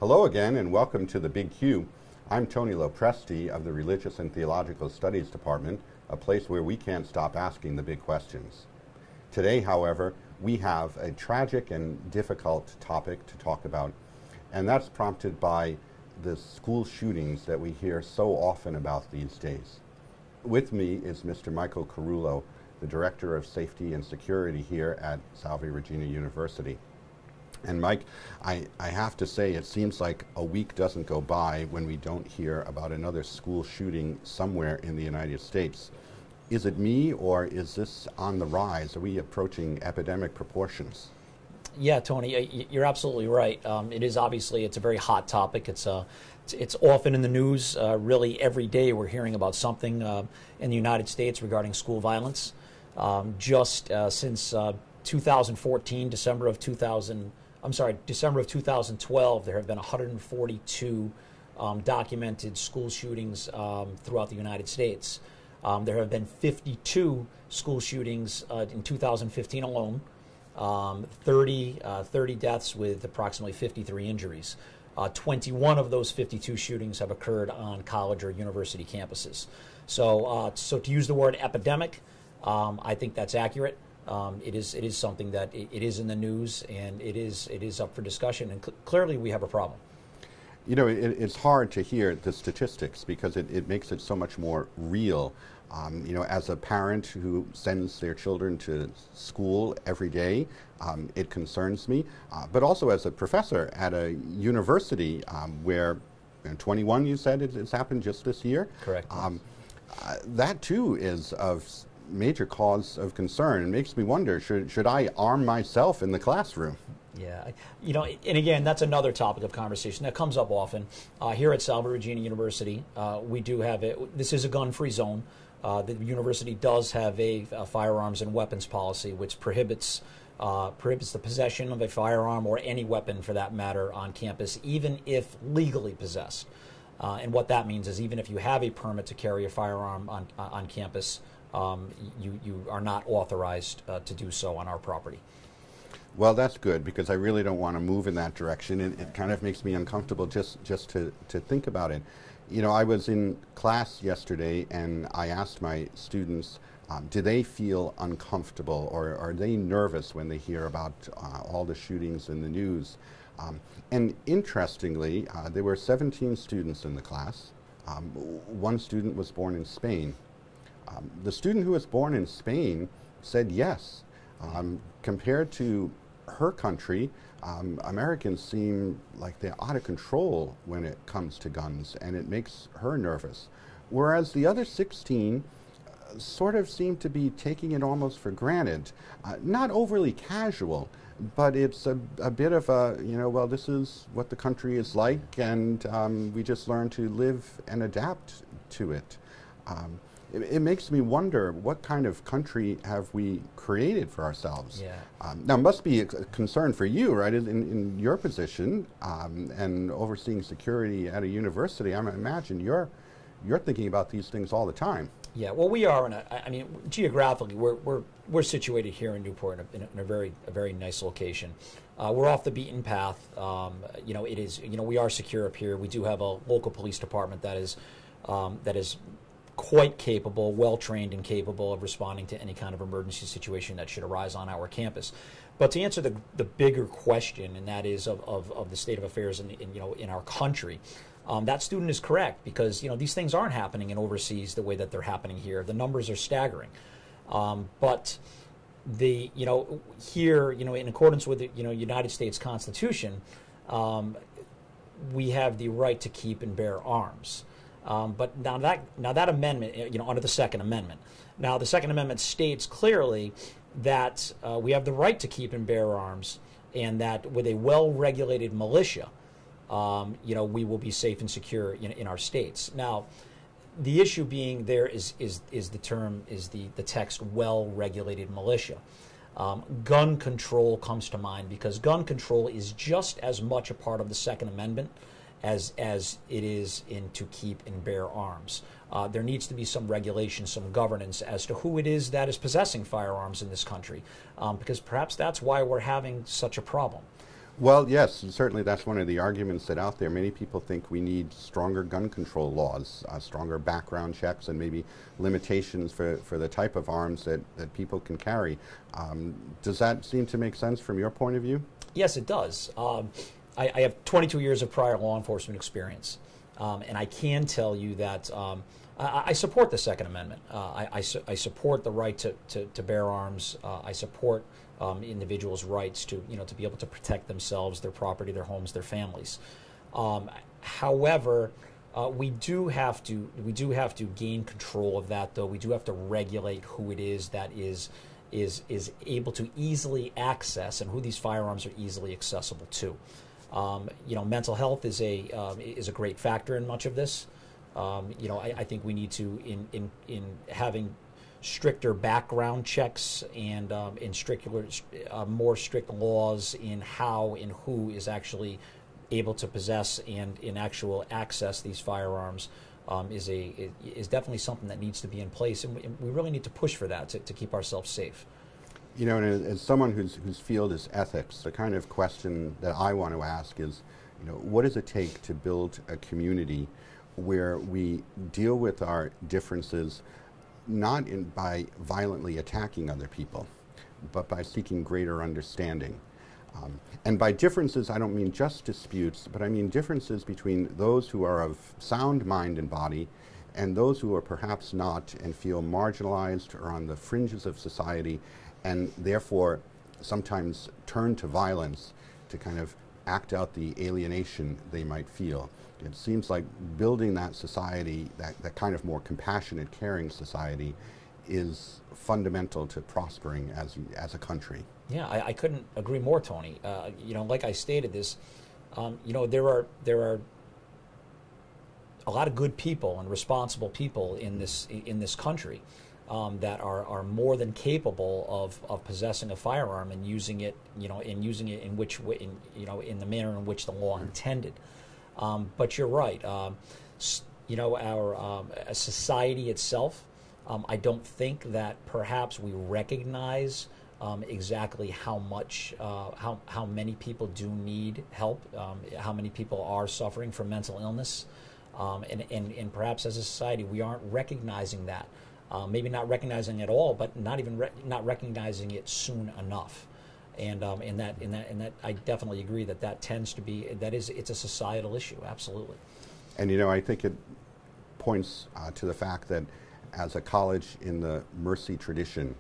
Hello again and welcome to the Big Q. I'm Tony LoPresti of the Religious and Theological Studies Department, a place where we can't stop asking the big questions. Today, however, we have a tragic and difficult topic to talk about, and that's prompted by the school shootings that we hear so often about these days. With me is Mr. Michael Caruolo, the Director of Safety and Security here at Salve, Regina University. And Mike, I have to say, it seems like a week doesn't go by when we don't hear about another school shooting somewhere in the United States. Is it me, or is this on the rise? Are we approaching epidemic proportions? Yeah, Tony, you're absolutely right. It is obviously, it's a very hot topic. It's often in the news. Really every day we're hearing about something in the United States regarding school violence. Since 2014, December of 2012, there have been 142 documented school shootings throughout the United States. There have been 52 school shootings in 2015 alone, 30 deaths with approximately 53 injuries. 21 of those 52 shootings have occurred on college or university campuses. So to use the word epidemic, I think that's accurate. It is something that it is in the news, and it is up for discussion, and clearly we have a problem. You know, it's hard to hear the statistics because it makes it so much more real. You know, as a parent who sends their children to school every day, it concerns me. But also as a professor at a university where 21, you said it's happened just this year? Correct. That too is of major cause of concern. It makes me wonder, should I arm myself in the classroom? Yeah, you know, and again, that's another topic of conversation that comes up often. Here at Salve Regina University, we do have this is a gun-free zone. The university does have a firearms and weapons policy which prohibits the possession of a firearm or any weapon for that matter on campus, even if legally possessed. And what that means is even if you have a permit to carry a firearm on campus, you are not authorized to do so on our property. Well, that's good, because I really don't want to move in that direction. It kind of makes me uncomfortable just to think about it. You know, I was in class yesterday and I asked my students, do they feel uncomfortable or are they nervous when they hear about all the shootings in the news? And interestingly, there were 17 students in the class. One student was born in Spain. The student who was born in Spain said yes. Compared to her country, Americans seem like they're out of control when it comes to guns, and it makes her nervous. Whereas the other 16 sort of seem to be taking it almost for granted. Not overly casual, but it's a bit of a, you know, well, this is what the country is like, and we just learn to live and adapt to it. It makes me wonder, what kind of country have we created for ourselves? Yeah. Now, it must be a concern for you, right, in your position and overseeing security at a university. I imagine you're thinking about these things all the time. Yeah, well, we are I mean, geographically, we're situated here in Newport in a very nice location. We're off the beaten path. You know, we are secure up here. We do have a local police department that is quite capable, well-trained and capable of responding to any kind of emergency situation that should arise on our campus. But to answer the bigger question, and that is of the state of affairs in our country, that student is correct, because these things aren't happening in overseas the way that they're happening here. The numbers are staggering, but here in accordance with the United States Constitution, we have the right to keep and bear arms. But now that amendment, under the Second Amendment, now the Second Amendment states clearly that we have the right to keep and bear arms, and that with a well-regulated militia, we will be safe and secure in our states. Now, the issue being there is the text well-regulated militia. Gun control comes to mind, because gun control is just as much a part of the Second Amendment as it is to keep and bear arms. There needs to be some regulation, some governance as to who it is that is possessing firearms in this country, because perhaps that's why we're having such a problem. Well, yes, certainly that's one of the arguments that out there. Many people think we need stronger gun control laws, stronger background checks, and maybe limitations for the type of arms that people can carry. Does that seem to make sense from your point of view? Yes, it does. I have 22 years of prior law enforcement experience, and I can tell you that I support the Second Amendment. I support the right to bear arms. I support individuals' rights to to be able to protect themselves, their property, their homes, their families. However, we do have to gain control of that, though. We do have to regulate who it is that is able to easily access and who these firearms are easily accessible to. Mental health is a great factor in much of this. I think we need to in having stricter background checks and more strict laws in how and who is actually able to possess and in actual access these firearms is definitely something that needs to be in place, and we really need to push for that to keep ourselves safe. You know, and as someone whose field is ethics, the kind of question that I want to ask is, what does it take to build a community where we deal with our differences not by violently attacking other people, but by seeking greater understanding. And by differences, I don't mean just disputes, but I mean differences between those who are of sound mind and body and those who are perhaps not and feel marginalized or on the fringes of society and therefore sometimes turn to violence to kind of act out the alienation they might feel. It seems like building that society, that kind of more compassionate, caring society, is fundamental to prospering as a country. Yeah, I couldn't agree more, Tony. Like I stated this, there are a lot of good people and responsible people in this country that are more than capable of possessing a firearm and using it, in which way, in the manner in which the law intended. But you're right. Our society itself, I don't think that perhaps we recognize exactly how much, how many people do need help, how many people are suffering from mental illness, and perhaps as a society we aren't recognizing that. Maybe not recognizing it at all, but not recognizing it soon enough. And in that, I definitely agree that tends to be it's a societal issue, absolutely. And I think it points to the fact that as a college in the Mercy tradition,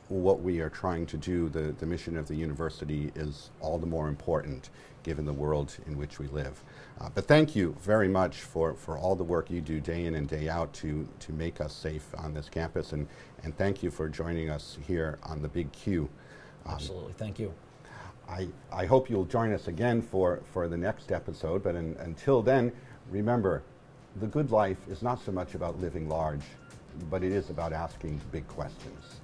what we are trying to do, the mission of the university, is all the more important given the world in which we live. But thank you very much for all the work you do day in and day out to make us safe on this campus, and thank you for joining us here on the Big Q. Absolutely, thank you. I hope you'll join us again for the next episode, but until then, remember, the good life is not so much about living large, but it is about asking big questions.